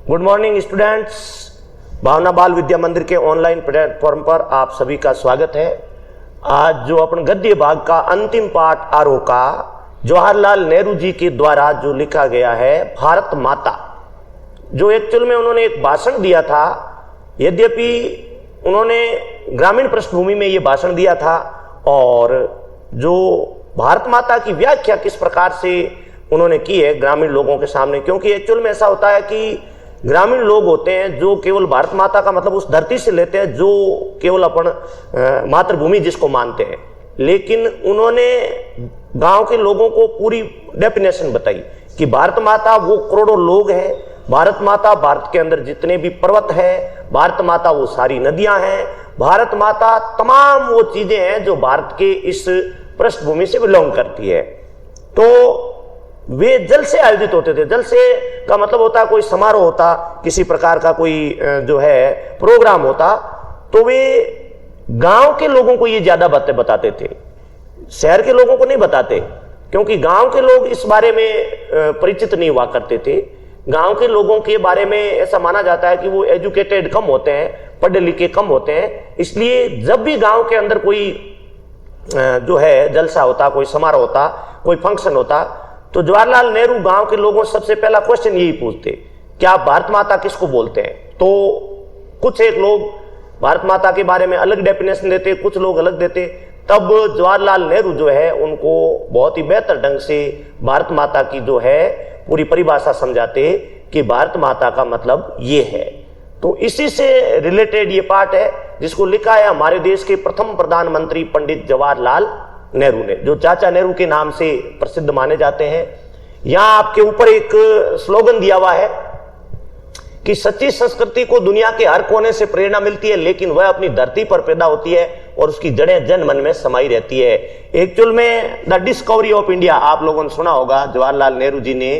Good morning students. भावना बाल विद्या मंदिर के ऑनलाइन प्लेटफॉर्म पर आप सभी का स्वागत है। आज जो अपन गद्य भाग का अंतिम पाठ आरोका जवाहरलाल नेहरू जी के द्वारा जो लिखा गया है भारत माता, जो एक्चुअल में उन्होंने एक भाषण दिया था। यद्यपि उन्होंने ग्रामीण पृष्ठभूमि में ये भाषण दिया था और जो भारत माता की व्याख्या किस प्रकार से उन्होंने की है ग्रामीण लोगों के सामने, क्योंकि एक्चुअल में ऐसा होता है कि ग्रामीण लोग होते हैं जो केवल भारत माता का मतलब उस धरती से लेते हैं जो केवल अपन मातृभूमि जिसको मानते हैं, लेकिन उन्होंने गांव के लोगों को पूरी डेफिनेशन बताई कि भारत माता वो करोड़ों लोग हैं, भारत माता भारत के अंदर जितने भी पर्वत है, भारत माता वो सारी नदियां हैं, भारत माता तमाम वो चीजें हैं जो भारत के इस पृष्ठभूमि से बिलोंग करती है। तो वे जल से आयोजित होते थे। जल से का मतलब होता है कोई समारोह होता, किसी प्रकार का कोई जो है प्रोग्राम होता, तो वे गांव के लोगों को ये ज्यादा बातें बताते थे, शहर के लोगों को नहीं बताते, क्योंकि गांव के लोग इस बारे में परिचित नहीं हुआ करते थे। गांव के लोगों के बारे में ऐसा माना जाता है कि वो एजुकेटेड कम होते हैं, पढ़े लिखे कम होते हैं, इसलिए जब भी गांव के अंदर कोई जो है जलसा होता, कोई समारोह होता, कोई फंक्शन होता, तो जवाहरलाल नेहरू गांव के लोगों से सबसे पहला क्वेश्चन यही पूछते, क्या भारत माता किसको बोलते हैं? तो कुछ एक लोग भारत माता के बारे में अलग डेफिनेशन देते, कुछ लोग अलग देते। तब जवाहरलाल नेहरू जो है उनको बहुत ही बेहतर ढंग से भारत माता की जो है पूरी परिभाषा समझाते कि भारत माता का मतलब ये है। तो इसी से रिलेटेड ये पार्ट है जिसको लिखा है हमारे देश के प्रथम प्रधानमंत्री पंडित जवाहरलाल नेहरू ने, जो चाचा नेहरू के नाम से प्रसिद्ध माने जाते हैं। यहां आपके ऊपर एक स्लोगन दिया हुआ है कि सच्ची संस्कृति को दुनिया के हर कोने से प्रेरणा मिलती है, लेकिन वह अपनी धरती पर पैदा होती है और उसकी जड़ें जन मन में समाई रहती है। एक्चुअल में द डिस्कवरी ऑफ इंडिया आप लोगों ने सुना होगा, जवाहरलाल नेहरू जी ने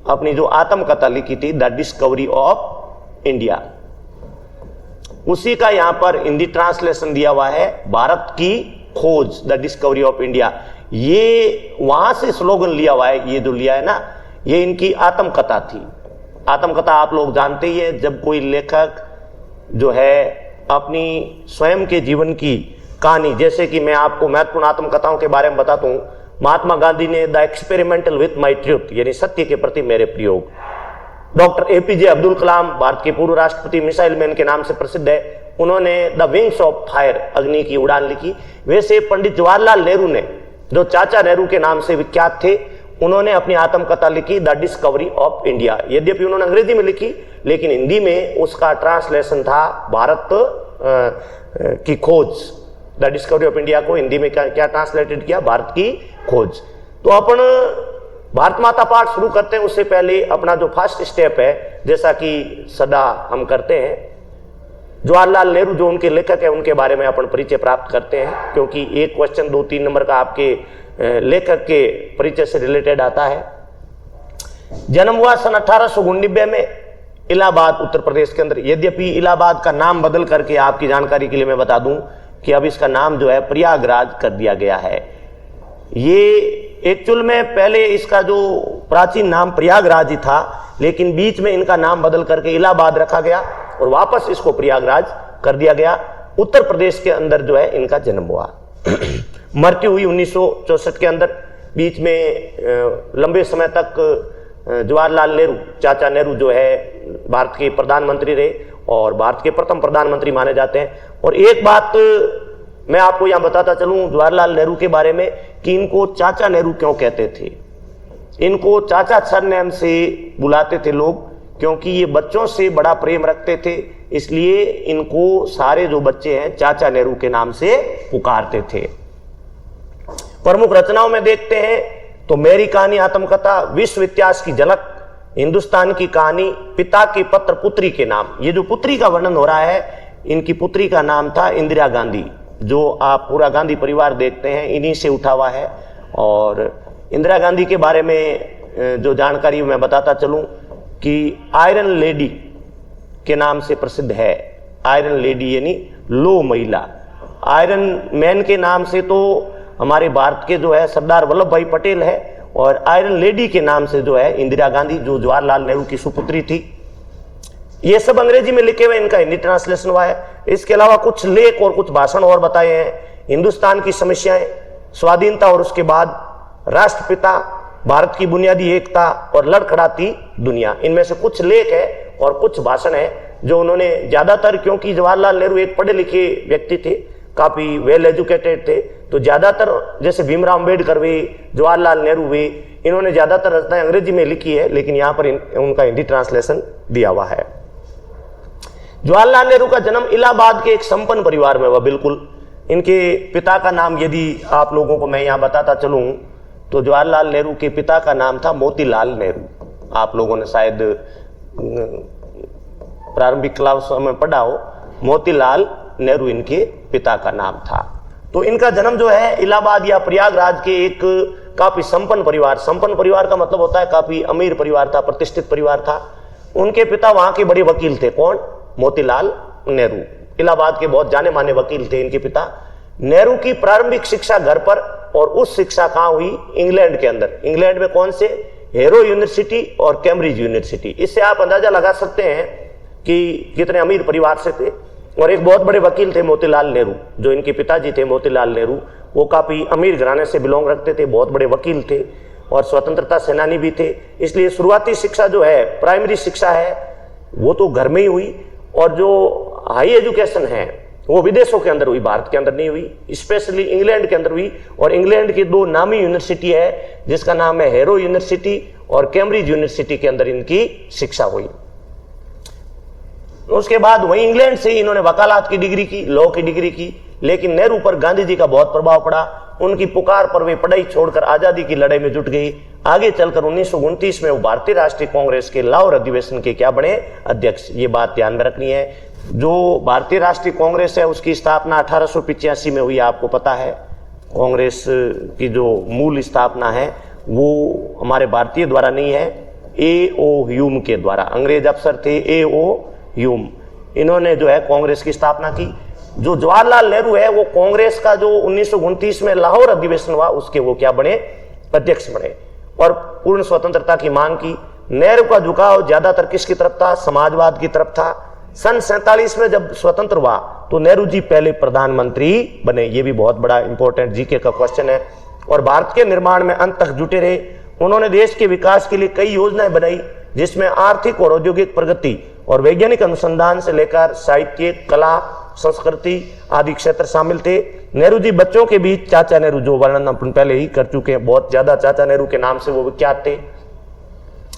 अपनी जो आत्मकथा लिखी थी द डिस्कवरी ऑफ इंडिया, उसी का यहां पर हिंदी ट्रांसलेशन दिया हुआ है भारत की खोज, द डिस्कवरी ऑफ इंडिया। ये वहां से स्लोगन लिया हुआ है, ये जो लिया है ना, ये इनकी आत्मकथा थी। आत्मकथा आप लोग जानते ही है, जब कोई लेखक जो है अपनी स्वयं के जीवन की कहानी, जैसे कि मैं आपको महत्वपूर्ण आत्मकथाओं के बारे में बताता हूं। महात्मा गांधी ने the experimental with my truth, यानी सत्य के प्रति मेरे प्रयोग। डॉक्टर एपीजे अब्दुल कलाम भारत के पूर्व राष्ट्रपति, मिसाइल मैन के नाम से प्रसिद्ध है, उन्होंने द विंग्स ऑफ फायर, अग्नि की उड़ान लिखी। वैसे पंडित जवाहरलाल नेहरू ने, जो चाचा नेहरू के नाम से विख्यात थे, उन्होंने अपनी आत्मकथा लिखी द डिस्कवरी ऑफ इंडिया। यद्यपि उन्होंने अंग्रेजी में लिखी, लेकिन हिंदी में उसका ट्रांसलेशन था भारत की खोज। द डिस्कवरी ऑफ इंडिया को हिंदी में क्या ट्रांसलेटेड किया? भारत की खोज। तो अपन भारत माता पाठ शुरू करते हैं, उससे पहले अपना जो फर्स्ट स्टेप है, जैसा कि सदा हम करते हैं, जवाहरलाल नेहरू जो उनके लेखक है उनके बारे में अपन परिचय प्राप्त करते हैं, क्योंकि एक क्वेश्चन 2-3 नंबर का आपके लेखक के परिचय से रिलेटेड आता है। जन्म हुआ सन 1899 में इलाहाबाद उत्तर प्रदेश के अंदर। यद्यपि इलाहाबाद का नाम बदल करके आपकी जानकारी के लिए मैं बता दूं कि अब इसका नाम जो है प्रयागराज कर दिया गया है। ये एक्चुअल में पहले इसका जो प्राचीन नाम प्रयागराज ही था, लेकिन बीच में इनका नाम बदल करके इलाहाबाद रखा गया और वापस इसको प्रयागराज कर दिया गया। उत्तर प्रदेश के अंदर जो है इनका जन्म हुआ। मृत्यु हुई 1964 के अंदर। बीच में लंबे समय तक जवाहरलाल नेहरू, चाचा नेहरू जो है भारत के प्रधानमंत्री रहे और भारत के प्रथम प्रधानमंत्री माने जाते हैं। और एक बात मैं आपको यहां बताता चलूं जवाहरलाल नेहरू के बारे में कि इनको चाचा नेहरू क्यों कहते थे। इनको चाचा सरनेम से बुलाते थे लोग, क्योंकि ये बच्चों से बड़ा प्रेम रखते थे, इसलिए इनको सारे जो बच्चे हैं चाचा नेहरू के नाम से पुकारते थे। प्रमुख रचनाओं में देखते हैं तो मेरी कहानी आत्मकथा, विश्व इतिहास की झलक, हिंदुस्तान की कहानी, पिता के पत्र पुत्री के नाम। ये जो पुत्री का वर्णन हो रहा है, इनकी पुत्री का नाम था इंदिरा गांधी। जो आप पूरा गांधी परिवार देखते हैं इन्हीं से उठा हुआ है। और इंदिरा गांधी के बारे में जो जानकारी मैं बताता चलूं कि आयरन लेडी के नाम से प्रसिद्ध है। आयरन लेडी यानी लो महिला। आयरन मैन के नाम से तो हमारे भारत के जो है सरदार वल्लभ भाई पटेल है, और आयरन लेडी के नाम से जो है इंदिरा गांधी, जो जवाहरलाल नेहरू की सुपुत्री थी। ये सब अंग्रेजी में लिखे हुए, इनका हिंदी ट्रांसलेशन हुआ है। इसके अलावा कुछ लेख और कुछ भाषण और बताए हैं। हिंदुस्तान की समस्याएं, स्वाधीनता और उसके बाद, राष्ट्रपिता, भारत की बुनियादी एकता और लड़खड़ाती दुनिया, इनमें से कुछ लेख है और कुछ भाषण है जो उन्होंने ज्यादातर, क्योंकि जवाहरलाल नेहरू एक पढ़े लिखे व्यक्ति थे, काफी वेल एजुकेटेड थे, तो ज्यादातर जैसे भीमराव अंबेडकर हुए, जवाहरलाल नेहरू हुए, इन्होंने ज्यादातर रचनाएं अंग्रेजी में लिखी है, लेकिन यहां पर उनका हिंदी ट्रांसलेशन दिया हुआ है। जवाहरलाल नेहरू का जन्म इलाहाबाद के एक संपन्न परिवार में हुआ। बिल्कुल, इनके पिता का नाम यदि आप लोगों को मैं यहां बताता चलूं तो जवाहरलाल नेहरू के पिता का नाम था मोतीलाल नेहरू। आप लोगों ने शायद प्रारंभिक क्लास में पढ़ा हो, मोतीलाल नेहरू इनके पिता का नाम था। तो इनका जन्म जो है इलाहाबाद या प्रयागराज के एक काफी संपन्न परिवार, संपन्न परिवार का मतलब होता है काफी अमीर परिवार था, प्रतिष्ठित परिवार था। उनके पिता वहां के बड़े वकील थे। कौन? मोतीलाल नेहरू, इलाहाबाद के बहुत जाने माने वकील थे इनके पिता। नेहरू की प्रारंभिक शिक्षा घर पर, और उस शिक्षा कहां हुई? इंग्लैंड के अंदर। इंग्लैंड में कौन से? हेरो यूनिवर्सिटी और कैम्ब्रिज यूनिवर्सिटी। इससे आप अंदाजा लगा सकते हैं कि कितने अमीर परिवार से थे। और एक बहुत बड़े वकील थे मोतीलाल नेहरू, जो इनके पिताजी थे मोतीलाल नेहरू, वो काफी अमीर घराने से बिलोंग रखते थे, बहुत बड़े वकील थे और स्वतंत्रता सेनानी भी थे। इसलिए शुरुआती शिक्षा जो है, प्राइमरी शिक्षा है, वो तो घर में ही हुई, और जो हाई एजुकेशन है वो विदेशों के अंदर हुई, भारत के अंदर नहीं हुई, स्पेशली इंग्लैंड के अंदर हुई। और इंग्लैंड की दो नामी यूनिवर्सिटी है जिसका नाम है हेरो यूनिवर्सिटी और कैम्ब्रिज यूनिवर्सिटी के अंदर इनकी शिक्षा हुई। उसके बाद वहीं इंग्लैंड से ही इन्होंने वकालत की डिग्री की, लॉ की डिग्री की। लेकिन नेहरू पर गांधी जी का बहुत प्रभाव पड़ा। उनकी पुकार पर वे पढ़ाई छोड़कर आजादी की लड़ाई में जुट गई। आगे चलकर 1929 में वो भारतीय राष्ट्रीय कांग्रेस के लाहौर अधिवेशन के क्या बने? अध्यक्ष। ये बात ध्यान में रखनी है। जो भारतीय राष्ट्रीय कांग्रेस है उसकी स्थापना 1885 में हुई, आपको पता है। कांग्रेस की जो मूल स्थापना है वो हमारे भारतीय द्वारा नहीं है, A.O. ह्यूम के द्वारा। अंग्रेज अफसर थे A.O. ह्यूम, इन्होंने जो है कांग्रेस की स्थापना की। जो जवाहरलाल नेहरू है वो कांग्रेस का जो 1929 में लाहौर अधिवेशन हुआ उसके वो क्या बने? अध्यक्ष बने और पूर्ण स्वतंत्रता की मांग की। नेहरू का झुकाव ज्यादातर किसकी तरफ था? समाजवाद की तरफ था। सन 47 में जब स्वतंत्र हुआ तो नेहरू जी पहले प्रधानमंत्री बने। ये भी बहुत बड़ा इंपॉर्टेंट जीके का क्वेश्चन है। और भारत के निर्माण में अंत तक जुटे रहे। उन्होंने देश के विकास के लिए कई योजनाएं बनाई, जिसमें आर्थिक और औद्योगिक प्रगति और वैज्ञानिक अनुसंधान से लेकर साहित्य, कला, संस्कृति आदि क्षेत्र शामिल थे। नेहरू जी बच्चों के बीच चाचा नेहरू, जो वर्णन अपन पहले ही कर चुके हैं, बहुत ज्यादा चाचा नेहरू के नाम से वो विख्यात थे।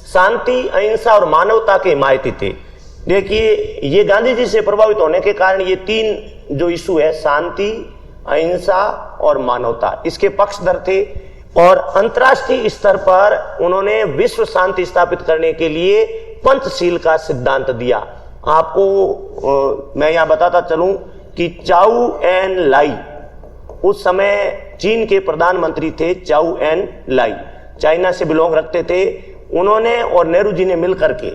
शांति, अहिंसा और मानवता के हिमायती थे। देखिए, ये गांधी जी से प्रभावित होने के कारण ये तीन जो इशू है, शांति, अहिंसा और मानवता, इसके पक्षधर थे। और अंतर्राष्ट्रीय स्तर पर उन्होंने विश्व शांति स्थापित करने के लिए पंचशील का सिद्धांत दिया। आपको मैं यहां बताता चलूं कि चाउ एन लाई, उस समय चीन के प्रधानमंत्री थे चाउ एन लाई, चाइना से बिलोंग रखते थे। उन्होंने और नेहरू जी ने मिलकर के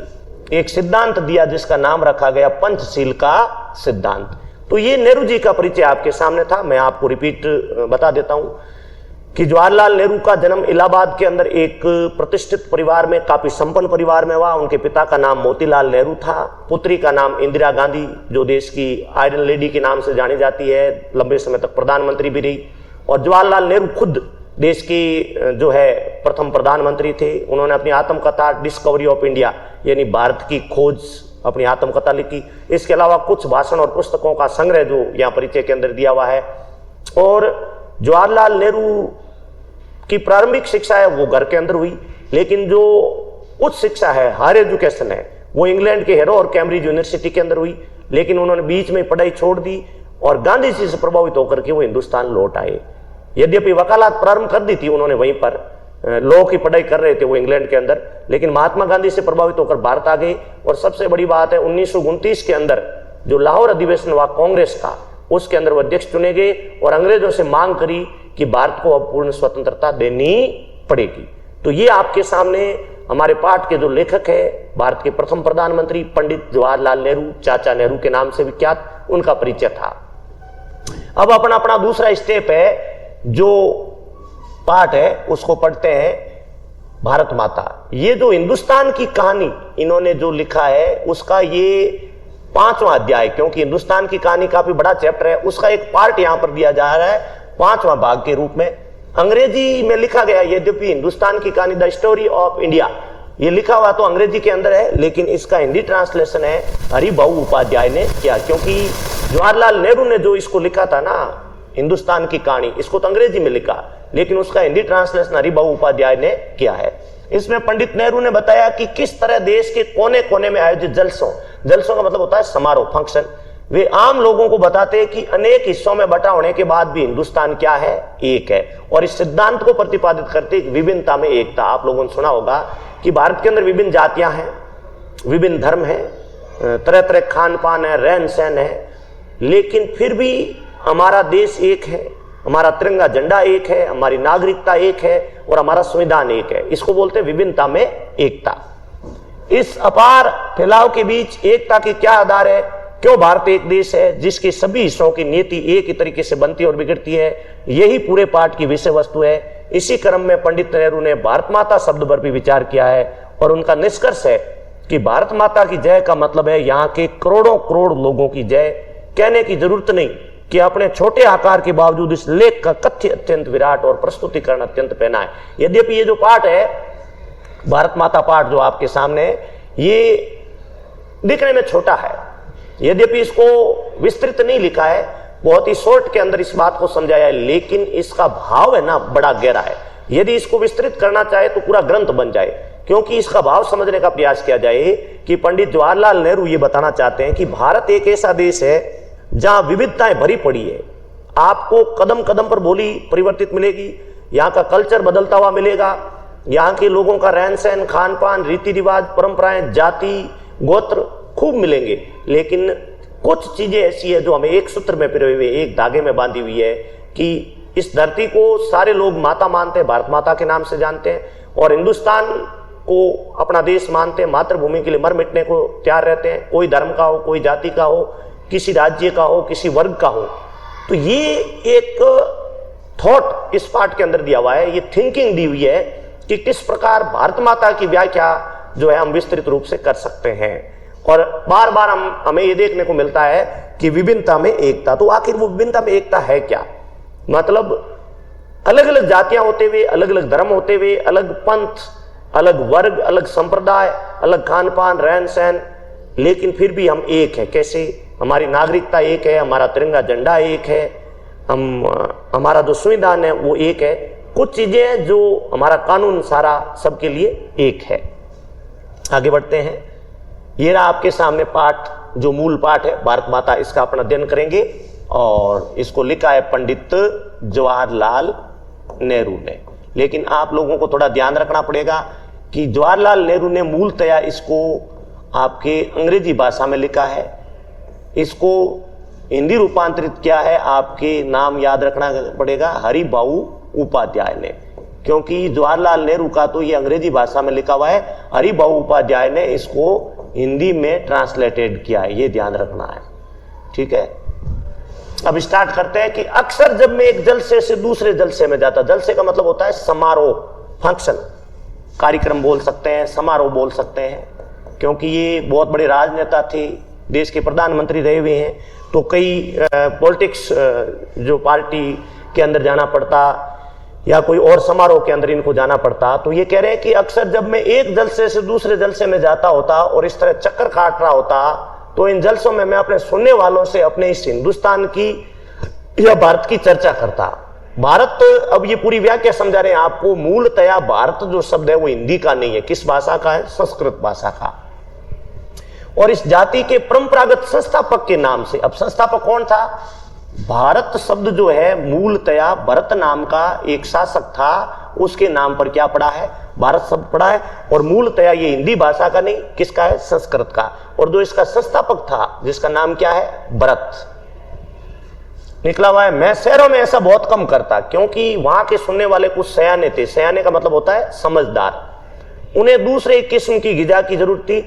एक सिद्धांत दिया जिसका नाम रखा गया पंचशील का सिद्धांत। तो ये नेहरू जी का परिचय आपके सामने था। मैं आपको रिपीट बता देता हूं कि जवाहरलाल नेहरू का जन्म इलाहाबाद के अंदर एक प्रतिष्ठित परिवार में, काफी संपन्न परिवार में हुआ। उनके पिता का नाम मोतीलाल नेहरू था, पुत्री का नाम इंदिरा गांधी, जो देश की आयरन लेडी के नाम से जानी जाती है, लंबे समय तक प्रधानमंत्री भी रही। और जवाहरलाल नेहरू खुद देश की जो है प्रथम प्रधानमंत्री थे। उन्होंने अपनी आत्मकथा डिस्कवरी ऑफ इंडिया, यानी भारत की खोज, अपनी आत्मकथा लिखी। इसके अलावा कुछ भाषण और पुस्तकों का संग्रह जो यहाँ परिचय के अंदर दिया हुआ है। और जवाहरलाल नेहरू की प्रारंभिक शिक्षा है वो घर के अंदर हुई, लेकिन जो उच्च शिक्षा है, हायर एजुकेशन है, वो इंग्लैंड के हेरो और कैम्ब्रिज यूनिवर्सिटी के अंदर हुई। लेकिन उन्होंने बीच में पढ़ाई छोड़ दी और गांधी जी से प्रभावित होकर के वो हिंदुस्तान लौट आए। यद्यपि वकालत प्रारंभ कर दी थी उन्होंने, वहीं पर लॉ की पढ़ाई कर रहे थे वो इंग्लैंड के अंदर, लेकिन महात्मा गांधी से प्रभावित होकर भारत आ गए। और सबसे बड़ी बात है 1929 के अंदर जो लाहौर अधिवेशन हुआ कांग्रेस का, उसके अंदर वो अध्यक्ष चुने गए और अंग्रेजों से मांग करी कि भारत को अब पूर्ण स्वतंत्रता देनी पड़ेगी। तो ये आपके सामने हमारे पाठ के जो लेखक है, भारत के प्रथम प्रधानमंत्री पंडित जवाहरलाल नेहरू, चाचा नेहरू के नाम से विख्यात, उनका परिचय था। अब अपना दूसरा स्टेप है, जो पार्ट है उसको पढ़ते हैं। भारत माता, ये जो हिंदुस्तान की कहानी इन्होंने जो लिखा है उसका ये 5वां अध्याय, क्योंकि हिंदुस्तान की कहानी काफी बड़ा चैप्टर है, उसका एक पार्ट यहां पर दिया जा रहा है 5वां भाग के रूप में। अंग्रेजी में लिखा गया, यद्यपि हिंदुस्तान की कहानी द स्टोरी ऑफ इंडिया, ये लिखा हुआ तो अंग्रेजी के अंदर है, लेकिन इसका हिंदी ट्रांसलेशन है हरिभाऊ उपाध्याय ने किया, क्योंकि जवाहरलाल नेहरू ने जो इसको लिखा था ना हिंदुस्तान की कहानी, इसको तो अंग्रेजी में लिखा, लेकिन उसका हिंदी ट्रांसलेशन हरिभाऊ उपाध्याय ने किया है। इसमें पंडित नेहरू ने बताया कि किस तरह देश के कोने कोने में आयोजित जलसों का मतलब होता है समारोह, फंक्शन, वे आम लोगों को बताते हैं कि अनेक हिस्सों में बटा होने के बाद भी हिंदुस्तान क्या है, एक है, और इस सिद्धांत को प्रतिपादित करते विभिन्नता में एकता। आप लोगों ने सुना होगा कि भारत के अंदर विभिन्न जातियां हैं, विभिन्न धर्म हैं, तरह तरह खान पान है, रहन सहन है, लेकिन फिर भी हमारा देश एक है, हमारा तिरंगा झंडा एक है, हमारी नागरिकता एक है और हमारा संविधान एक है। इसको बोलते हैं विभिन्नता में एकता। इस अपार फैलाव के बीच एकता के क्या आधार है? क्यों भारत एक देश है जिसके सभी हिस्सों की नीति एक ही तरीके से बनती और बिगड़ती है? यही पूरे पाठ की विषय वस्तु है। इसी क्रम में पंडित नेहरू ने भारत माता शब्द पर भी विचार किया है और उनका निष्कर्ष है कि भारत माता की जय का मतलब है यहाँ के करोड़ों करोड़ लोगों की जय। कहने की जरूरत नहीं कि अपने छोटे आकार के बावजूद इस लेख का कथ्य अत्यंत विराट और प्रस्तुतिकरण अत्यंत पैना है। यद्यपि ये जो पाठ है भारत माता पाठ जो आपके सामने है, ये दिखने में छोटा है, यद्यपि इसको विस्तृत नहीं लिखा है, बहुत ही शॉर्ट के अंदर इस बात को समझाया है, लेकिन इसका भाव है ना बड़ा गहरा है। यदि इसको विस्तृत करना चाहे तो पूरा ग्रंथ बन जाए, क्योंकि इसका भाव समझने का प्रयास किया जाए कि पंडित जवाहरलाल नेहरू ये बताना चाहते हैं कि भारत एक ऐसा देश है जहां विविधताएं भरी पड़ी है। आपको कदम कदम पर बोली परिवर्तित मिलेगी, यहाँ का कल्चर बदलता हुआ मिलेगा, यहाँ के लोगों का रहन सहन, खान पान, रीति रिवाज, परंपराएं, जाति, गोत्र खूब मिलेंगे, लेकिन कुछ चीजें ऐसी है जो हमें एक सूत्र में पिरोए हुए, एक धागे में बांधी हुई है कि इस धरती को सारे लोग माता मानते हैं, भारत माता के नाम से जानते हैं, और हिंदुस्तान को अपना देश मानते हैं, मातृभूमि के लिए मर मिटने को तैयार रहते हैं, कोई धर्म का हो, कोई जाति का हो, किसी राज्य का हो, किसी वर्ग का हो। तो ये एक थॉट इस पाठ के अंदर दिया हुआ है, ये थिंकिंग दी हुई है कि किस प्रकार भारत माता की व्याख्या जो है हम विस्तृत रूप से कर सकते हैं। और बार बार हमें ये देखने को मिलता है कि विभिन्नता में एकता। तो आखिर वो विभिन्नता में एकता है क्या? मतलब अलग अलग जातियां होते हुए, अलग अलग धर्म होते हुए, अलग पंथ, अलग वर्ग, अलग संप्रदाय, अलग खान पान, रहन सहन, लेकिन फिर भी हम एक है। कैसे? हमारी नागरिकता एक है, हमारा तिरंगा झंडा एक है, हमारा जो संविधान है वो एक है, कुछ चीजें हैं जो हमारा कानून सारा सबके लिए एक है। आगे बढ़ते हैं। ये रहा आपके सामने पाठ, जो मूल पाठ है भारत माता, इसका अपन अध्ययन करेंगे और इसको लिखा है पंडित जवाहरलाल नेहरू ने। लेकिन आप लोगों को थोड़ा ध्यान रखना पड़ेगा कि जवाहरलाल नेहरू ने मूलतया इसको आपके अंग्रेजी भाषा में लिखा है, इसको हिंदी रूपांतरित किया है, आपके नाम याद रखना पड़ेगा, हरिभाऊ उपाध्याय ने, क्योंकि जवाहरलाल नेहरू का तो ये अंग्रेजी भाषा में लिखा हुआ है, हरिभाऊ उपाध्याय ने इसको हिंदी में ट्रांसलेटेड किया है, ये ध्यान रखना है। ठीक है, अब स्टार्ट करते हैं कि अक्सर जब मैं एक जलसे से दूसरे जलसे में जाता, जलसे का मतलब होता है समारोह, फंक्शन, कार्यक्रम बोल सकते हैं, समारोह बोल सकते हैं, क्योंकि ये बहुत बड़े राजनेता थे, देश के प्रधानमंत्री रहे हुए हैं, तो कई पॉलिटिक्स जो पार्टी के अंदर जाना पड़ता या कोई और समारोह के अंदर इनको जाना पड़ता। तो ये कह रहे हैं कि अक्सर जब मैं एक जलसे से दूसरे जलसे में जाता होता और इस तरह चक्कर काट रहा होता, तो इन जलसों में मैं अपने सुनने वालों से अपने इस हिंदुस्तान की या भारत की चर्चा करता। भारत, अब ये पूरी व्याख्या समझा रहे हैं आपको, मूलतया भारत जो शब्द है वो हिंदी का नहीं है, किस भाषा का है? संस्कृत भाषा का। और इस जाति के परंपरागत संस्थापक के नाम से, अब संस्थापक कौन था? भारत शब्द जो है मूलतया भरत नाम का एक शासक था, उसके नाम पर क्या पड़ा है? भारत शब्द पड़ा है। और मूलतया ये हिंदी भाषा का नहीं, किसका है? संस्कृत का। और जो इसका संस्थापक था जिसका नाम क्या है? भरत निकला हुआ है। मैं शहरों में ऐसा बहुत कम करता, क्योंकि वहां के सुनने वाले कुछ सयाने थे, सयाने का मतलब होता है समझदार, उन्हें दूसरे किस्म की गिजा की जरूरत थी।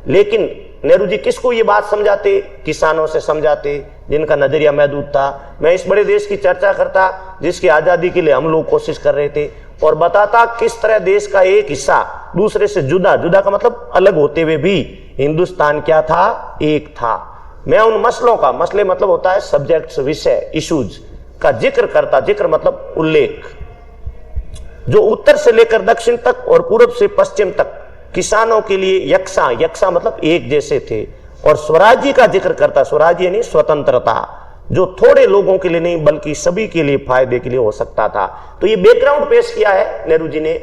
लेकिन नेहरू जी किसको ये बात समझाते? किसानों से समझाते, जिनका नजरिया महदूद था। मैं इस बड़े देश की चर्चा करता जिसकी आजादी के लिए हम लोग कोशिश कर रहे थे, और बताता किस तरह देश का एक हिस्सा दूसरे से जुदा, जुदा का मतलब अलग होते हुए भी हिंदुस्तान क्या था, एक था। मैं उन मसलों का, मसले मतलब होता है सब्जेक्ट्स, विषय, इश्यूज का जिक्र करता, जिक्र मतलब उल्लेख, जो उत्तर से लेकर दक्षिण तक और पूर्व से पश्चिम तक किसानों के लिए यकसा, यकसा मतलब एक जैसे थे। और स्वराज्य का जिक्र करता, स्वराज्य यानी स्वतंत्रता, जो थोड़े लोगों के लिए नहीं बल्कि सभी के लिए फायदे के लिए हो सकता था। तो ये बैकग्राउंड पेश किया है नेहरू जी ने।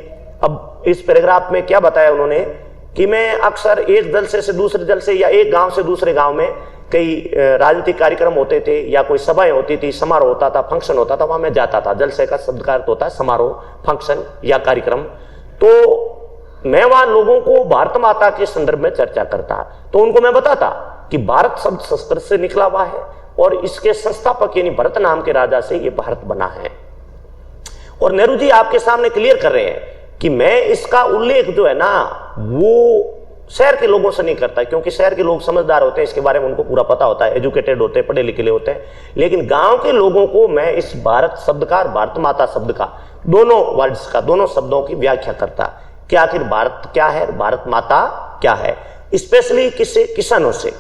अब इस पैराग्राफ में क्या बताया उन्होंने कि मैं अक्सर एक जलसे से दूसरे जलसे या एक गांव से दूसरे गांव में कई राजनीतिक कार्यक्रम होते थे या कोई सभाएं होती थी, समारोह होता था, फंक्शन होता था, वहां मैं जाता था। जलसे का शब्द का अर्थ होता है समारोह, फंक्शन या कार्यक्रम। तो मैं वहां लोगों को भारत माता के संदर्भ में चर्चा करता, तो उनको मैं बताता कि भारत शब्द संस्कृत से निकला हुआ है और इसके संस्थापक यानी भरत नाम के राजा से ये भारत बना है। और नेहरू जी आपके सामने क्लियर कर रहे हैं कि मैं इसका उल्लेख जो है ना वो शहर के लोगों से नहीं करता, क्योंकि शहर के लोग समझदार होते हैं, इसके बारे में उनको पूरा पता होता है, एजुकेटेड होते हैं, पढ़े लिखे होते हैं। लेकिन गांव के लोगों को मैं इस भारत शब्द का और भारत माता शब्द का, दोनों वर्ड्स का, दोनों शब्दों की व्याख्या करता कि आखिर भारत क्या है, भारत माता क्या है, स्पेशली किससे, किसानों से।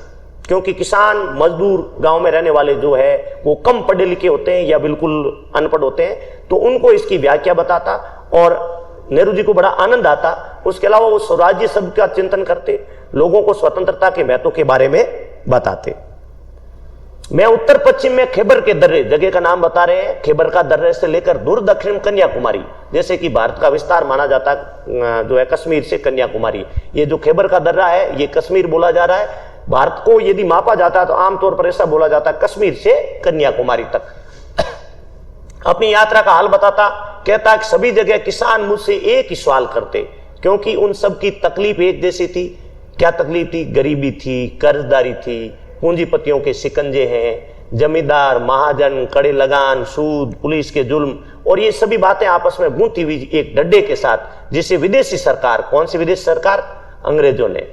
क्योंकि किसान मजदूर गांव में रहने वाले जो है वो कम पढ़े लिखे होते हैं या बिल्कुल अनपढ़ होते हैं, तो उनको इसकी व्याख्या बताता और नेहरू जी को बड़ा आनंद आता। उसके अलावा वो स्वराज्य शब्द का चिंतन करते, लोगों को स्वतंत्रता के महत्व के बारे में बताते। मैं उत्तर पश्चिम में खैबर के दर्रे, जगह का नाम बता रहे हैं, खैबर का दर्रे से लेकर दूर दक्षिण कन्याकुमारी, जैसे कि भारत का विस्तार माना जाता जो है कश्मीर से कन्याकुमारी, ये जो खैबर का दर्रा है ये कश्मीर बोला जा रहा है। भारत को यदि मापा जाता है तो आमतौर पर ऐसा बोला जाता है कश्मीर से कन्याकुमारी तक। अपनी यात्रा का हाल बताता, कहता कि सभी जगह किसान मुझसे एक ही सवाल करते, क्योंकि उन सब की तकलीफ एक जैसी थी। क्या तकलीफ थी? गरीबी थी, कर्जदारी थी, पूंजीपतियों के शिकंजे हैं, जमींदार, महाजन, कड़े लगान, सूद, पुलिस के जुल्म, और ये सभी बातें आपस में गूंथी हुई एक डड्डे के साथ, जिसे विदेशी सरकार, कौन सी विदेशी सरकार? अंग्रेजों ने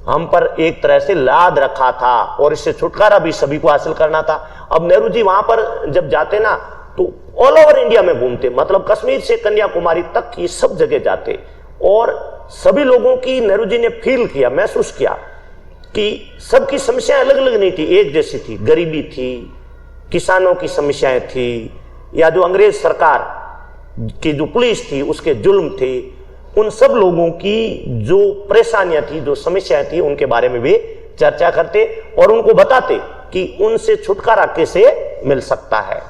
हम पर एक तरह से लाद रखा था और इससे छुटकारा भी सभी को हासिल करना था। अब नेहरू जी वहां पर जब जाते ना तो ऑल ओवर इंडिया में घूमते, मतलब कश्मीर से कन्याकुमारी तक ये सब जगह जाते और सभी लोगों की नेहरू जी ने फील किया, महसूस किया कि सबकी समस्याएं अलग अलग नहीं थी, एक जैसी थी। गरीबी थी, किसानों की समस्याएं थी, या जो अंग्रेज सरकार की जो पुलिस थी उसके जुल्म थे, उन सब लोगों की जो परेशानियां थी, जो समस्याएं थी, उनके बारे में भी चर्चा करते और उनको बताते कि उनसे छुटकारा कैसे मिल सकता है।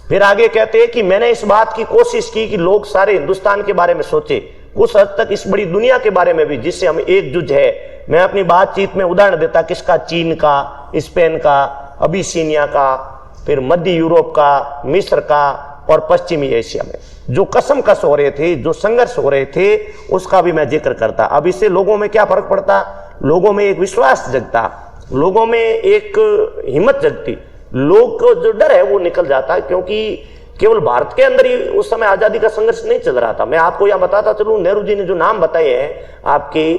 फिर आगे कहते हैं कि मैंने इस बात की कोशिश की कि लोग सारे हिंदुस्तान के बारे में सोचे, कुछ हद तक इस बड़ी दुनिया के बारे में भी जिससे हम एकजुट है। मैं अपनी बातचीत में उदाहरण देता, किसका? चीन का, स्पेन का, अबिसिनिया का, फिर मध्य यूरोप का, मिस्र का और पश्चिमी एशिया में जो कसमकस हो रहे थे, जो संघर्ष हो रहे थे, उसका भी मैं जिक्र करता। अब इससे लोगों में क्या फर्क पड़ता? लोगों में एक विश्वास जगता, लोगों में एक हिम्मत जगती, लोग को जो डर है वो निकल जाता, क्योंकि केवल भारत के अंदर ही उस समय आजादी का संघर्ष नहीं चल रहा था। मैं आपको यह बताता चलूं, नेहरू जी ने जो नाम बताए हैं आपके,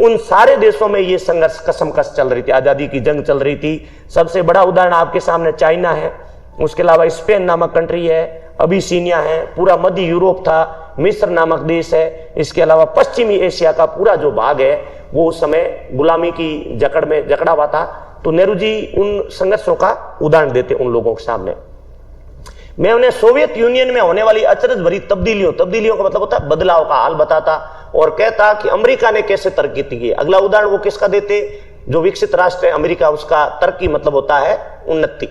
उन सारे देशों में ये संघर्ष कसमकस चल रही थी, आजादी की जंग चल रही थी। सबसे बड़ा उदाहरण आपके सामने चाइना है, उसके अलावा स्पेन नामक कंट्री है, अबिसिनिया है, पूरा मध्य यूरोप था, मिस्र नामक देश है, इसके अलावा पश्चिमी एशिया का पूरा जो भाग है वो उस समय गुलामी की जकड़ में जकड़ा हुआ था। तो नेहरू जी उन संघर्षों का उदाहरण देते उन लोगों के सामने। मैं उन्हें सोवियत यूनियन में होने वाली अचरज भरी तब्दीलियों का मतलब होता है बदलाव का हाल बताता और कहता कि अमेरिका ने कैसे तरक्की की। अगला उदाहरण वो किसका देते? जो विकसित राष्ट्र है अमेरिका, उसका तरक्की मतलब होता है उन्नति।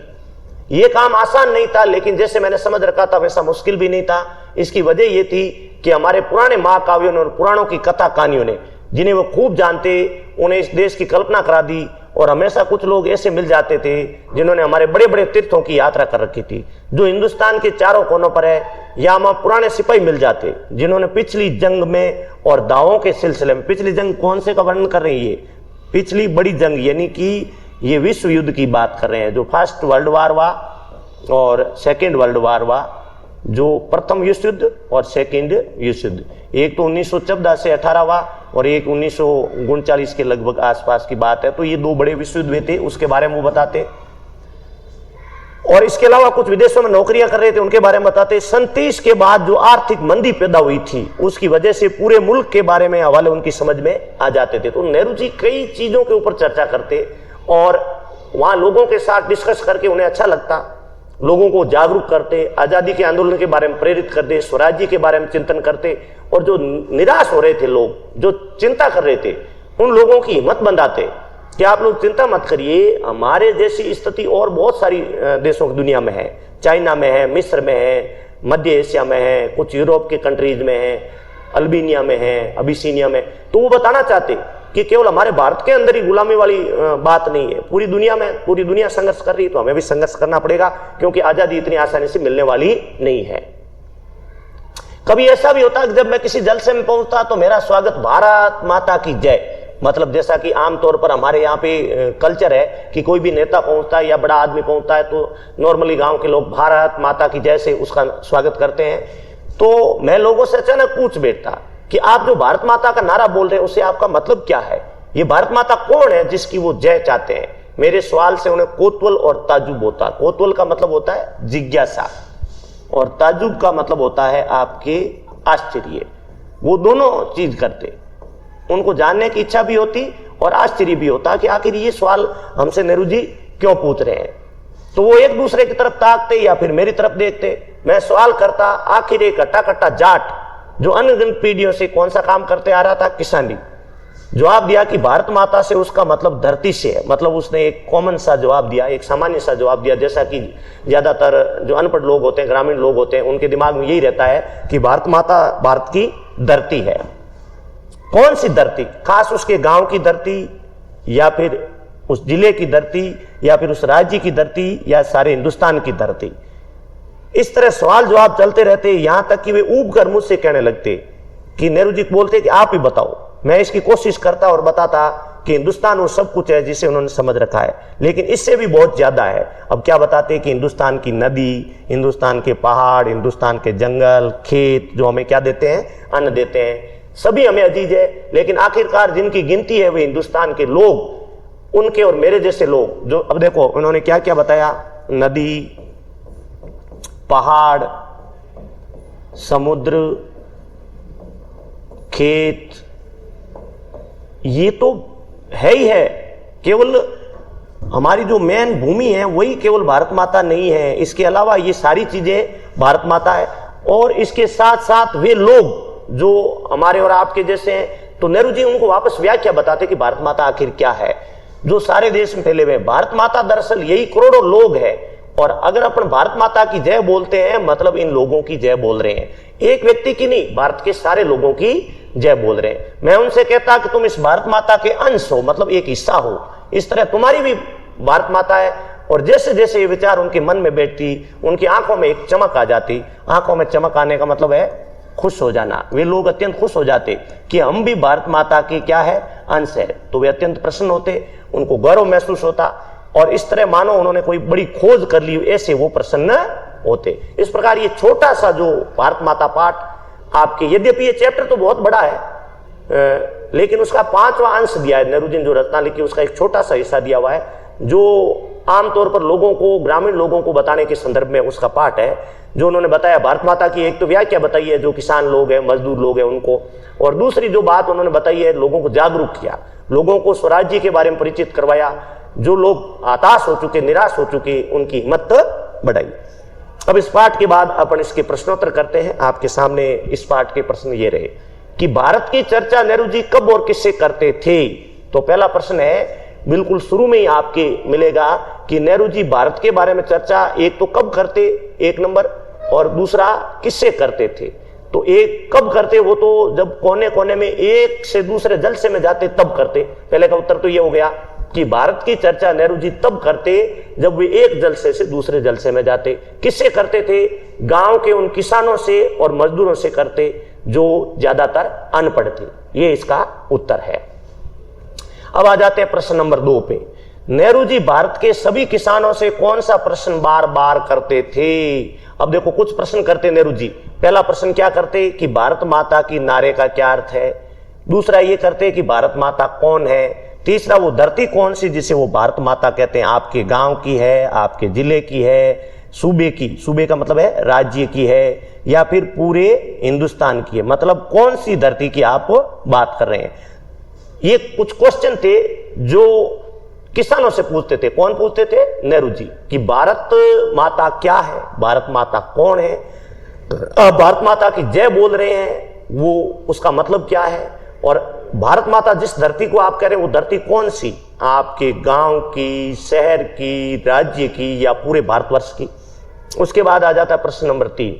ये काम आसान नहीं था, लेकिन जैसे मैंने समझ रखा था वैसा मुश्किल भी नहीं था। इसकी वजह यह थी कि हमारे पुराने महाकाव्यों ने और पुराणों की कथा कहानियों ने, जिन्हें वो खूब जानते, उन्हें इस देश की कल्पना करा दी। और हमेशा कुछ लोग ऐसे मिल जाते थे जिन्होंने हमारे बड़े बड़े तीर्थों की यात्रा कर रखी थी, जो हिंदुस्तान के चारों कोनों पर है, या हम पुराने सिपाही मिल जाते जिन्होंने पिछली जंग में और दावों के सिलसिले में, पिछली जंग कौन से का वर्णन कर रही है? पिछली बड़ी जंग, यानी कि ये विश्व युद्ध की बात कर रहे हैं, जो फर्स्ट वर्ल्ड वार हुआ और सेकेंड वर्ल्ड वार हुआ, जो प्रथम विश्व युद्ध और सेकेंड विश्व युद्ध, एक तो 1914 से 18 हुआ और एक 1939 के लगभग आसपास की बात है। तो ये दो बड़े विश्व युद्ध हुए थे, उसके बारे में वो बताते। और इसके अलावा कुछ विदेशों में नौकरियां कर रहे थे, उनके बारे में बताते। 37 के बाद जो आर्थिक मंदी पैदा हुई थी उसकी वजह से पूरे मुल्क के बारे में हवाले उनकी समझ में आ जाते थे। तो नेहरू जी कई चीजों के ऊपर चर्चा करते और वहां लोगों के साथ डिस्कस करके उन्हें अच्छा लगता, लोगों को जागरूक करते, आजादी के आंदोलन के बारे में प्रेरित करते, स्वराज्य के बारे में चिंतन करते और जो निराश हो रहे थे लोग, जो चिंता कर रहे थे, उन लोगों की हिम्मत बंधाते कि आप लोग चिंता मत करिए, हमारे जैसी स्थिति और बहुत सारी देशों की दुनिया में है, चाइना में है, मिस्र में है, मध्य एशिया में है, कुछ यूरोप के कंट्रीज में है, अल्बेनिया में है, अबिसिनिया में। तो वो बताना चाहते कि केवल हमारे भारत के अंदर ही गुलामी वाली बात नहीं है, पूरी दुनिया में, पूरी दुनिया संघर्ष कर रही है, तो हमें भी संघर्ष करना पड़ेगा क्योंकि आजादी इतनी आसानी से मिलने वाली नहीं है। कभी ऐसा भी होता है कि जब मैं किसी जलसे में पहुंचता तो मेरा स्वागत भारत माता की जय, मतलब जैसा कि आमतौर पर हमारे यहाँ पे कल्चर है कि कोई भी नेता पहुंचता है या बड़ा आदमी पहुंचता है तो नॉर्मली गांव के लोग भारत माता की जय से उसका स्वागत करते हैं। तो मैं लोगों से अचानक पूछ बैठता कि आप जो भारत माता का नारा बोल रहे हैं उससे आपका मतलब क्या है, ये भारत माता कौन है जिसकी वो जय चाहते हैं। मेरे सवाल से उन्हें कौतूहल और ताजुब होता। कौतूहल का मतलब होता है जिज्ञासा और ताजुब का मतलब होता है आपके आश्चर्य। वो दोनों चीज करते, उनको जानने की इच्छा भी होती और आश्चर्य भी होता कि आखिर ये सवाल हमसे नेहरू जी क्यों पूछ रहे हैं। तो वो एक दूसरे की तरफ ताकते या फिर मेरी तरफ देखते, मैं सवाल करता। आखिर एक कट्टा कट्टा जाट जो अनगिनत पीढ़ियों से कौन सा काम करते आ रहा था, किसानी, जवाब दिया कि भारत माता से उसका मतलब धरती से है। मतलब उसने एक कॉमन सा जवाब दिया, एक सामान्य सा जवाब दिया, जैसा कि ज्यादातर जो अनपढ़ लोग होते हैं, ग्रामीण लोग होते हैं, उनके दिमाग में यही रहता है कि भारत माता भारत की धरती है। कौन सी धरती, खास उसके गांव की धरती या फिर उस जिले की धरती या फिर उस राज्य की धरती या सारे हिंदुस्तान की धरती। इस तरह सवाल जवाब चलते रहते, यहां तक कि वे ऊब कर मुझसे कहने लगते कि नेहरू जी बोलते कि आप ही बताओ। मैं इसकी कोशिश करता और बताता कि हिंदुस्तान वो सब कुछ है जिसे उन्होंने समझ रखा है, लेकिन इससे भी बहुत ज्यादा है। अब क्या बताते कि हिंदुस्तान की नदी, हिंदुस्तान के पहाड़, हिंदुस्तान के जंगल, खेत जो हमें क्या देते हैं, अन्न देते हैं, सभी हमें अजीज है। लेकिन आखिरकार जिनकी गिनती है वे हिंदुस्तान के लोग, उनके और मेरे जैसे लोग। जो अब देखो उन्होंने क्या क्या बताया, नदी, पहाड़, समुद्र, खेत, ये तो है ही है। केवल हमारी जो मेन भूमि है वही केवल भारत माता नहीं है, इसके अलावा ये सारी चीजें भारत माता है। और इसके साथ साथ वे लोग जो हमारे और आपके जैसे हैं, तो नेहरू जी उनको वापस व्याख्या बताते कि भारत माता आखिर क्या है, जो सारे देश में फैले हुए। भारत माता दरअसल यही करोड़ों लोग हैं, और अगर अपन भारत माता की जय बोलते हैं मतलब इन लोगों की जय बोल रहे हैं, एक व्यक्ति की नहीं, भारत के सारे लोगों की जय बोल रहे हैं। मैं उनसे कहता कि तुम इस भारत माता के अंश हो, मतलब एक हिस्सा हो, इस तरह तुम्हारी भी भारत माता है। और जैसे जैसे ये विचार उनके मन में बैठती, उनकी आंखों में एक चमक आ जाती। आंखों में चमक आने का मतलब है खुश हो जाना। वे लोग अत्यंत खुश हो जाते कि हम भी भारत माता के क्या है, अंश है। तो वे अत्यंत प्रसन्न होते, उनको गौरव महसूस होता, और इस तरह मानो उन्होंने कोई बड़ी खोज कर ली, ऐसे वो प्रसन्न होते। इस प्रकार ये छोटा सा जो भारत माता पाठ आपके, यद्यपि ये चैप्टर तो बहुत बड़ा है लेकिन उसका 5वां अंश दिया है नेहरू जी ने जो रचना लिखी, उसका एक छोटा सा हिस्सा दिया हुआ है जो आमतौर पर लोगों को, ग्रामीण लोगों को बताने के संदर्भ में उसका पाठ है। जो उन्होंने बताया भारत माता की एक तो व्याख्या बताई है जो किसान लोग हैं, मजदूर लोग हैं उनको, और दूसरी जो बात उन्होंने बताई है लोगों को जागरूक किया, लोगों को स्वराज्य के बारे में परिचित करवाया। जो लोग हताश हो चुके, निराश हो चुके, उनकी हिम्मत बढ़ाई। अब इस पाठ के बाद अपन इसके प्रश्नोत्तर करते हैं। आपके सामने इस पाठ के प्रश्न ये रहे कि भारत की चर्चा नेहरू जी कब और किससे करते थे। तो पहला प्रश्न है, बिल्कुल शुरू में ही आपके मिलेगा कि नेहरू जी भारत के बारे में चर्चा एक तो कब करते, एक नंबर, और दूसरा किससे करते थे। तो एक कब करते, वो तो जब कोने कोने में एक से दूसरे जलसे में जाते तब करते। पहले का उत्तर तो ये हो गया कि भारत की चर्चा नेहरू जी तब करते जब वे एक जलसे से दूसरे जलसे में जाते। किससे करते थे? गांव के उन किसानों से और मजदूरों से करते जो ज्यादातर अनपढ़ थे। ये इसका उत्तर है। अब आ जाते हैं प्रश्न नंबर 2 पे। नेहरू जी भारत के सभी किसानों से कौन सा प्रश्न बार बार करते थे? अब देखो कुछ प्रश्न करते नेहरू जी। पहला प्रश्न क्या करते कि भारत माता की नारे का क्या अर्थ है। दूसरा ये करते कि भारत माता कौन है। तीसरा वो धरती कौन सी जिसे वो भारत माता कहते हैं, आपके गांव की है, आपके जिले की है, सूबे की, सूबे का मतलब है राज्य की है, या फिर पूरे हिंदुस्तान की है, मतलब कौन सी धरती की आप बात कर रहे हैं। ये कुछ क्वेश्चन थे जो किसानों से पूछते थे। कौन पूछते थे? नेहरू जी, कि भारत माता क्या है, भारत माता कौन है, भारत माता की जय बोल रहे हैं वो उसका मतलब क्या है, और भारत माता जिस धरती को आप कह रहे हैं वो धरती कौन सी, आपके गांव की, शहर की, राज्य की, या पूरे भारतवर्ष की। उसके बाद आ जाता है प्रश्न नंबर 3,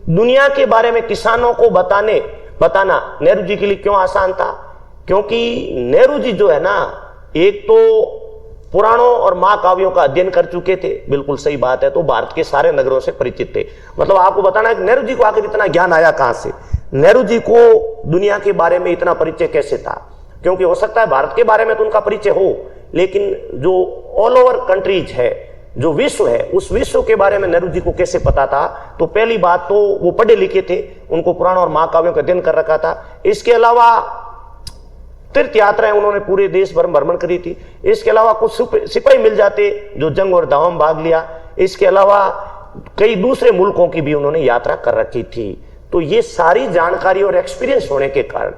दुनिया के बारे में किसानों को बताना नेहरू जी के लिए क्यों आसान था? क्योंकि नेहरू जी जो है ना, एक तो पुराणों और महाकाव्यों का अध्ययन कर चुके थे, बिल्कुल सही बात है, तो भारत के सारे नगरों से परिचित थे। मतलब आपको बताना है कि नेहरू जी को आखिर इतना ज्ञान आया कहां से, नेहरू जी को दुनिया के बारे में इतना परिचय कैसे था? क्योंकि हो सकता है भारत के बारे में तो उनका परिचय हो, लेकिन जो ऑल ओवर कंट्रीज है, जो विश्व है, उस विश्व के बारे में नेहरू जी को कैसे पता था? तो पहली बात तो वो पढ़े लिखे थे, उनको पुराण और महाकाव्यों का अध्ययन कर रखा था। इसके अलावा तीर्थ यात्राएं उन्होंने पूरे देश भर भ्रमण करी थी। इसके अलावा कुछ सिपाही मिल जाते जो जंग और दाव में भाग लिया। इसके अलावा कई दूसरे मुल्कों की भी उन्होंने यात्रा कर रखी थी। तो ये सारी जानकारी और एक्सपीरियंस होने के कारण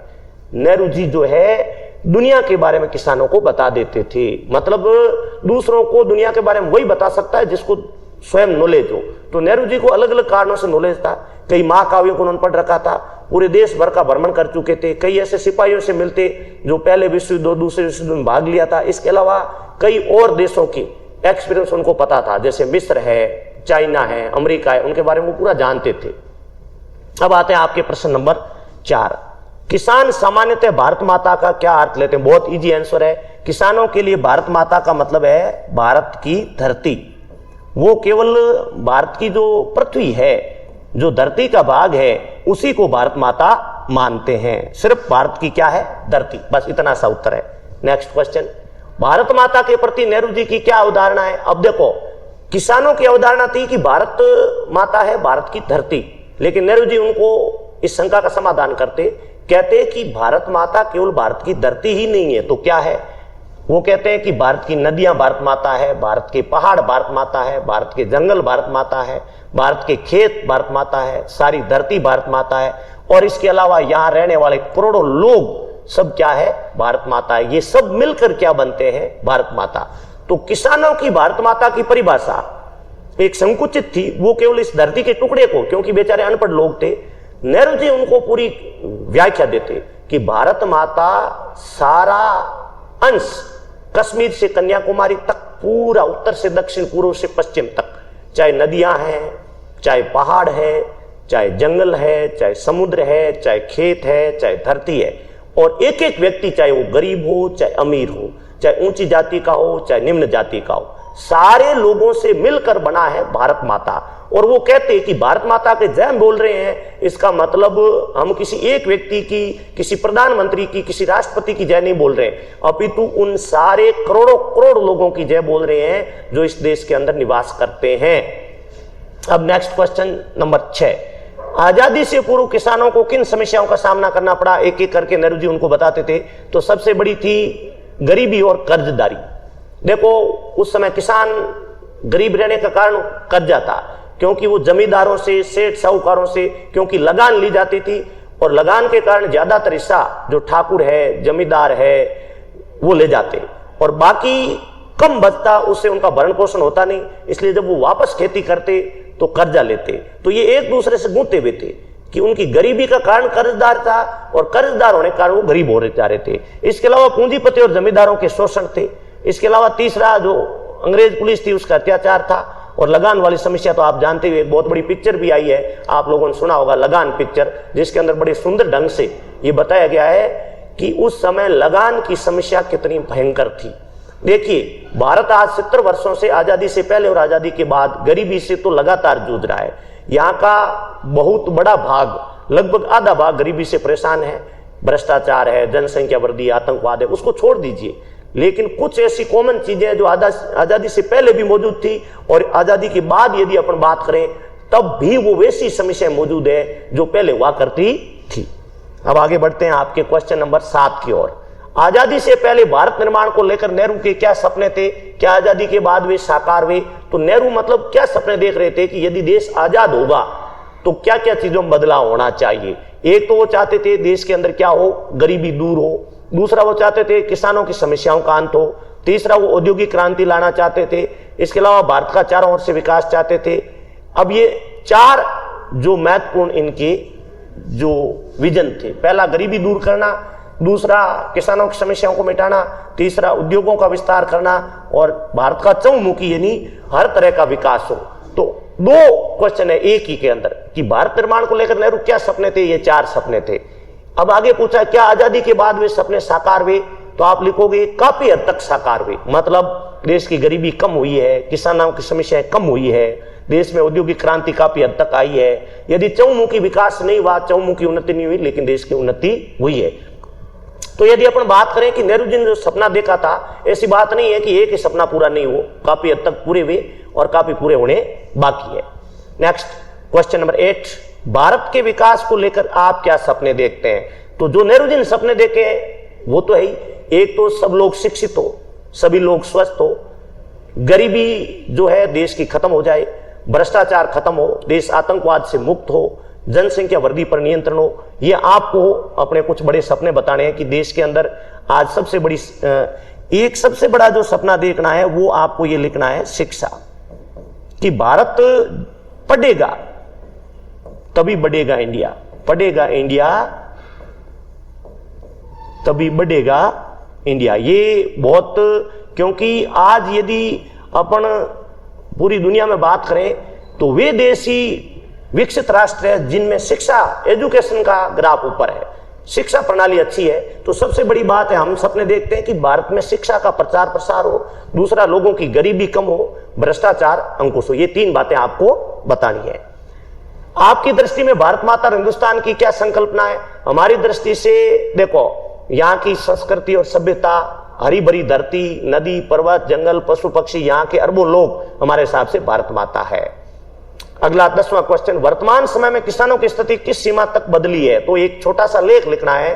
नेहरू जी जो है दुनिया के बारे में किसानों को बता देते थे। मतलब दूसरों को दुनिया के बारे में वही बता सकता है जिसको स्वयं नॉलेज हो। तो नेहरू जी को अलग अलग कारणों से नॉलेज था। कई महाकाव्यों को उन्होंने पढ़ रखा था, पूरे देश भर का भ्रमण कर चुके थे, कई ऐसे सिपाहियों से मिलते जो पहले विश्व युद्ध और दूसरे विश्व युद्ध में भाग लिया था। इसके अलावा कई और देशों की एक्सपीरियंस उनको पता था, जैसे मिस्र है, चाइना है, अमेरिका है, उनके बारे में वो पूरा जानते थे। अब आते हैं आपके प्रश्न नंबर 4, किसान सामान्यतः भारत माता का क्या अर्थ लेते हैं? बहुत इजी आंसर है, किसानों के लिए भारत माता का मतलब है भारत की धरती। वो केवल भारत की जो पृथ्वी है, जो धरती का भाग है, उसी को भारत माता मानते हैं। सिर्फ भारत की क्या है? धरती, बस इतना सा उत्तर है। नेक्स्ट क्वेश्चन, भारत माता के प्रति नेहरू जी की क्या अवधारणा है? अब देखो, किसानों की अवधारणा थी कि भारत माता है भारत की धरती, लेकिन नेहरू जी उनको इस शंका का समाधान करते, कहते कि भारत माता केवल भारत की धरती ही नहीं है, तो क्या है? वो कहते हैं कि भारत की नदियां भारत माता है, भारत के पहाड़ भारत माता है, भारत के जंगल भारत माता है, भारत के खेत भारत माता है, सारी धरती भारत माता है, और इसके अलावा यहां रहने वाले करोड़ों लोग सब क्या है? भारत माता है। ये सब मिलकर क्या बनते हैं? भारत माता। तो किसानों की भारत माता की परिभाषा एक संकुचित थी, वो केवल इस धरती के टुकड़े को, क्योंकि बेचारे अनपढ़ लोग थे, नेहरू जी उनको पूरी व्याख्या देते कि भारत माता सारा अंश कश्मीर से कन्याकुमारी तक, पूरा उत्तर से दक्षिण, पूर्व से पश्चिम तक, चाहे नदियां हैं, चाहे पहाड़ है, चाहे जंगल है, चाहे समुद्र है, चाहे खेत है, चाहे धरती है, और एक एक व्यक्ति, चाहे वो गरीब हो, चाहे अमीर हो, चाहे ऊंची जाति का हो, चाहे निम्न जाति का हो, सारे लोगों से मिलकर बना है भारत माता। और वो कहते हैं कि भारत माता के जय बोल रहे हैं, इसका मतलब हम किसी एक व्यक्ति की, किसी प्रधानमंत्री की, किसी राष्ट्रपति की जय नहीं बोल रहे हैं, अपितु उन सारे करोड़ों करोड़ लोगों की जय बोल रहे हैं जो इस देश के अंदर निवास करते हैं। अब नेक्स्ट क्वेश्चन नंबर 6, आजादी से पूर्व किसानों को किन समस्याओं का सामना करना पड़ा? एक एक करके नेहरू जी उनको बताते थे। तो सबसे बड़ी थी गरीबी और कर्जदारी। देखो, उस समय किसान गरीब रहने का कारण कर्जा था, क्योंकि वो जमींदारों से, सेठ साहूकारों से, क्योंकि लगान ली जाती थी, और लगान के कारण ज्यादातर हिस्सा जो ठाकुर है, जमींदार है, वो ले जाते, और बाकी कम बचता, उससे उनका भरण पोषण होता नहीं। इसलिए जब वो वापस खेती करते तो कर्जा लेते। तो ये एक दूसरे से गूंथे हुए थे कि उनकी गरीबी का कारण कर्जदार था, और कर्जदार होने के कारण वो गरीब हो जा रहे थे। इसके अलावा पूंजीपति और जमींदारों के शोषण थे। इसके अलावा तीसरा जो अंग्रेज पुलिस थी उसका अत्याचार था, और लगान वाली समस्या तो आप जानते हुए, एक बहुत बड़ी पिक्चर भी आई है, आप लोगों ने सुना होगा लगान पिक्चर, जिसके अंदर बड़े सुंदर ढंग से ये बताया गया है कि उस समय लगान की समस्या कितनी भयंकर थी। देखिए, भारत आज 70 वर्षों से, आजादी से पहले और आजादी के बाद, गरीबी से तो लगातार जूझ रहा है। यहाँ का बहुत बड़ा भाग, लगभग आधा भाग गरीबी से परेशान है। भ्रष्टाचार है, जनसंख्या वृद्धि, आतंकवाद है, उसको छोड़ दीजिए, लेकिन कुछ ऐसी कॉमन चीजें जो आजादी से पहले भी मौजूद थी और आजादी के बाद यदि अपन बात करें तब भी वो वैसी समस्या मौजूद है जो पहले हुआ करती थी। अब आगे बढ़ते हैं आपके क्वेश्चन नंबर 7 की ओर। आजादी से पहले भारत निर्माण को लेकर नेहरू के क्या सपने थे, क्या आजादी के बाद वे साकार हुए? तो नेहरू मतलब क्या सपने देख रहे थे कि यदि देश आजाद होगा तो क्या क्या चीजों में बदलाव होना चाहिए। एक तो वो चाहते थे देश के अंदर क्या हो, गरीबी दूर हो। दूसरा वो चाहते थे किसानों की समस्याओं का अंत हो। तीसरा वो औद्योगिक क्रांति लाना चाहते थे। इसके अलावा भारत का चारों ओर से विकास चाहते थे। अब ये चार जो महत्वपूर्ण इनके जो विजन थे, पहला गरीबी दूर करना, दूसरा किसानों की समस्याओं को मिटाना, तीसरा उद्योगों का विस्तार करना और भारत का चहुमुखी यानी हर तरह का विकास हो। तो दो क्वेश्चन है एक ही के अंदर कि भारत निर्माण को लेकर नेहरू क्या सपने थे, ये चार सपने थे। अब आगे पूछा क्या आजादी के बाद वे सपने साकार हुए, तो आप लिखोगे काफी हद तक साकार हुए। मतलब देश की गरीबी कम हुई है, किसानों की समस्याएं कम हुई है, देश में औद्योगिक क्रांति काफी हद तक आई है। यदि चहुमुखी विकास नहीं हुआ, चहुमुखी उन्नति नहीं हुई, लेकिन देश की उन्नति हुई है। तो यदि अपन बात करें कि नेहरू जी ने जो सपना देखा था, ऐसी बात नहीं है कि एक ही सपना पूरा नहीं हो, काफी हद तक पूरे हुए और काफी पूरे होने बाकी है। नेक्स्ट क्वेश्चन नंबर 8, भारत के विकास को लेकर आप क्या सपने देखते हैं? तो जो नेहरू जी ने सपने देखे वो तो है ही, एक तो सब लोग शिक्षित हो, सभी लोग स्वस्थ हो, गरीबी जो है देश की खत्म हो जाए, भ्रष्टाचार खत्म हो, देश आतंकवाद से मुक्त हो, जनसंख्या वृद्धि पर नियंत्रण हो। ये आपको अपने कुछ बड़े सपने बताने हैं कि देश के अंदर आज एक सबसे बड़ा जो सपना देखना है वो आपको ये लिखना है शिक्षा, कि भारत पढ़ेगा तभी बढ़ेगा इंडिया, पढ़ेगा इंडिया तभी बढ़ेगा इंडिया। ये बहुत, क्योंकि आज यदि अपन पूरी दुनिया में बात करें तो वे देश ही विकसित राष्ट्र है जिनमें शिक्षा, एजुकेशन का ग्राफ ऊपर है, शिक्षा प्रणाली अच्छी है। तो सबसे बड़ी बात है, हम सपने देखते हैं कि भारत में शिक्षा का प्रचार प्रसार हो, दूसरा लोगों की गरीबी कम हो, भ्रष्टाचार अंकुश हो। ये तीन बातें आपको बतानी है। आपकी दृष्टि में भारत माता और हिंदुस्तान की क्या संकल्पना है? हमारी दृष्टि से देखो, यहाँ की संस्कृति और सभ्यता, हरी भरी धरती, नदी, पर्वत, जंगल, पशु पक्षी, यहाँ के अरबों लोग, हमारे हिसाब से भारत माता है। अगला 10वां क्वेश्चन, वर्तमान समय में किसानों की स्थिति किस सीमा तक बदली है? तो एक छोटा सा लेख लिखना है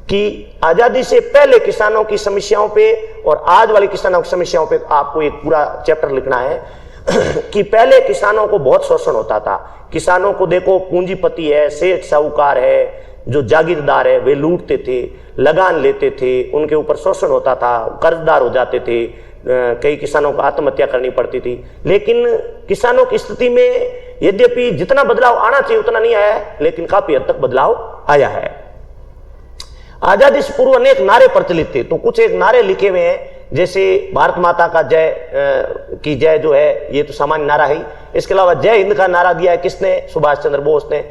कि आजादी से पहले किसानों की समस्याओं पे और आज वाली किसानों की समस्याओं पे आपको एक पूरा चैप्टर लिखना है कि पहले किसानों को बहुत शोषण होता था। किसानों को देखो, पूंजीपति है, सेठ साहूकार है, जो जागीरदार है, वे लूटते थे, लगान लेते थे, उनके ऊपर शोषण होता था, कर्जदार हो जाते थे, कई किसानों को आत्महत्या करनी पड़ती थी। लेकिन किसानों की स्थिति में यद्यपि जितना बदलाव आना चाहिए उतना नहीं आया है, लेकिन काफी हद तक बदलाव आया है। आजादी से पूर्व अनेक नारे प्रचलित थे, तो कुछ एक नारे लिखे हुए हैं, जैसे भारत माता का जय की जय जो है, ये तो सामान्य नारा है। इसके अलावा जय हिंद का नारा दिया है किसने? सुभाष चंद्र बोस ने।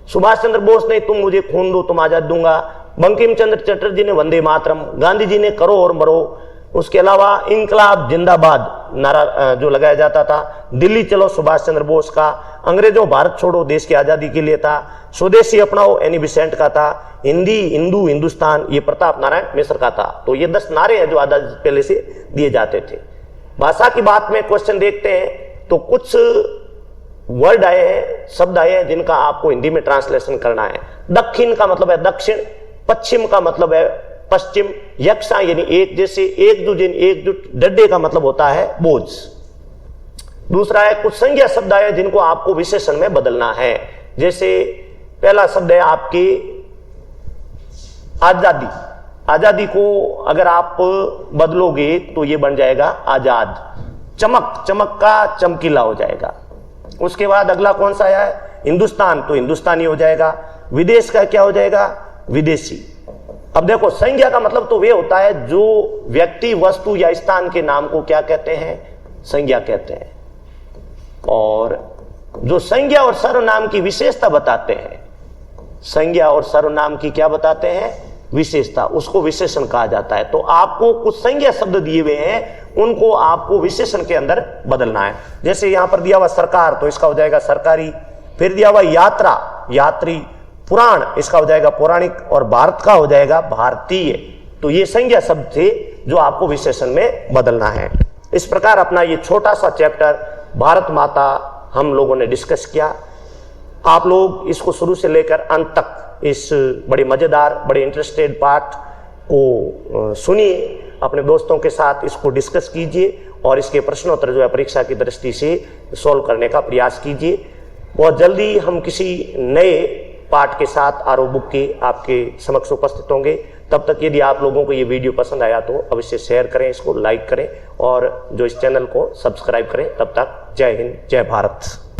सुभाष चंद्र बोस ने तुम मुझे खून दो तुम आजाद दूंगा। बंकिम चंद्र चटर्जी ने वंदे मातरम। गांधी जी ने करो और मरो। उसके अलावा इंकलाब जिंदाबाद नारा जो लगाया जाता था। दिल्ली चलो सुभाष चंद्र बोस का। अंग्रेजों भारत छोड़ो देश की आजादी के लिए था। स्वदेशी अपनाओ एनी बिसेंट का था। हिंदी, हिंदू, हिंदुस्तान ये प्रताप नारायण मिश्र का था। तो ये 10 नारे हैं जो आजादी पहले से दिए जाते थे। भाषा की बात में क्वेश्चन देखते हैं तो कुछ वर्ड आए हैं, शब्द आए हैं जिनका आपको हिंदी में ट्रांसलेशन करना है। दक्षिण का मतलब है दक्षिण, पश्चिम का मतलब है पश्चिम, यक्षा यानी एक जैसे, एकजुट यानी एकजुट, डड्डे का मतलब होता है बोझ। दूसरा है कुछ संज्ञा शब्द आए जिनको आपको विशेषण में बदलना है। जैसे पहला शब्द है आपकी आजादी। आजादी को अगर आप बदलोगे तो ये बन जाएगा आजाद। चमक, चमक का चमकीला हो जाएगा। उसके बाद अगला कौन सा आया है? हिंदुस्तान, तो हिंदुस्तानी हो जाएगा। विदेश का क्या हो जाएगा? विदेशी। अब देखो, संज्ञा का मतलब तो वे होता है जो व्यक्ति, वस्तु या स्थान के नाम को क्या कहते हैं? संज्ञा कहते हैं। और जो संज्ञा और सर्वनाम की विशेषता बताते हैं, संज्ञा और सर्वनाम की क्या बताते हैं? विशेषता, उसको विशेषण कहा जाता है। तो आपको कुछ संज्ञा शब्द दिए हुए हैं, उनको आपको विशेषण के अंदर बदलना है। जैसे यहां पर दिया हुआ सरकार, तो इसका हो जाएगा सरकारी। फिर दिया हुआ यात्रा, यात्री। पुराण, इसका हो जाएगा पौराणिक। और भारत का हो जाएगा भारतीय। तो ये संज्ञा शब्द थे जो आपको विशेषण में बदलना है। इस प्रकार अपना ये छोटा सा चैप्टर भारत माता हम लोगों ने डिस्कस किया। आप लोग इसको शुरू से लेकर अंत तक इस बड़े मजेदार, बड़े इंटरेस्टेड पार्ट को सुनिए, अपने दोस्तों के साथ इसको डिस्कस कीजिए और इसके प्रश्नोत्तर जो है परीक्षा की दृष्टि से सॉल्व करने का प्रयास कीजिए। बहुत जल्दी हम किसी नए पाठ के साथ आरओ बुक के आपके समक्ष उपस्थित होंगे। तब तक यदि आप लोगों को ये वीडियो पसंद आया तो अवश्य शेयर करें, इसको लाइक करें और जो इस चैनल को सब्सक्राइब करें। तब तक जय हिंद, जय भारत।